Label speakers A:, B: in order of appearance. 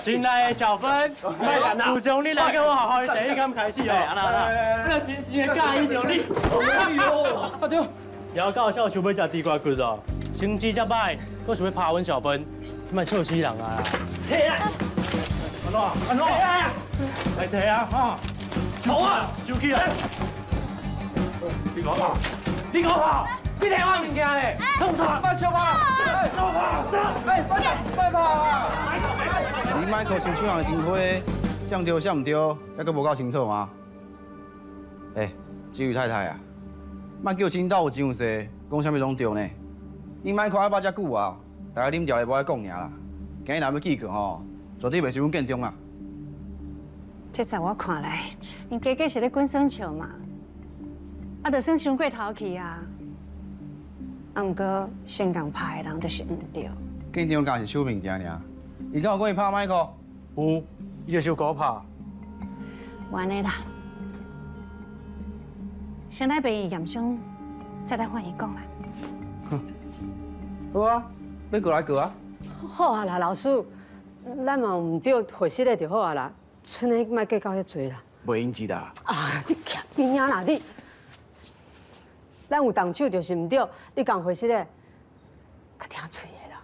A: 新来的小芬，主将你来跟我好好的第一天开始哦。那真正介意着你。哎呦，阿对，要到小想要食地瓜骨哦，成绩这歹，我想要拍阮小芬，莫笑死人啊！摕啊！安怎？来摕啊！哈，抽啊！收起来！你讲好，你讲好。 你摕我物件嘞，冲啥？放手吧！哎，别跑！
B: 你莫靠想抢人情花，想对想唔对，还阁无够清楚吗？哎，这位太太啊，莫叫领导有上势，讲啥物拢对呢？你莫看我把遮久啊，大家啉掉也无爱讲尔啦。今日若要记过吼，绝对袂是阮建中啦。
C: 这在我看来，因家家是咧滚耍笑嘛，啊，就算伤过头去啊。 啊，毋过先共拍的人就是唔对。
B: 建中敢是手物件尔，伊敢有讲伊拍麦克？
A: 有，伊就是有给我拍。
C: 完了啦，先来病院验伤，再来换伊讲啦。
B: 好啊，要过来过啊。
D: 好啊啦，老师，咱嘛唔对会室的就好啊啦，剩的莫计到遐济啦。
B: 袂用钱啦。
D: 啊，你徛边啊啦你！咱有动手就是唔对，你讲会室的，较听嘴的啦。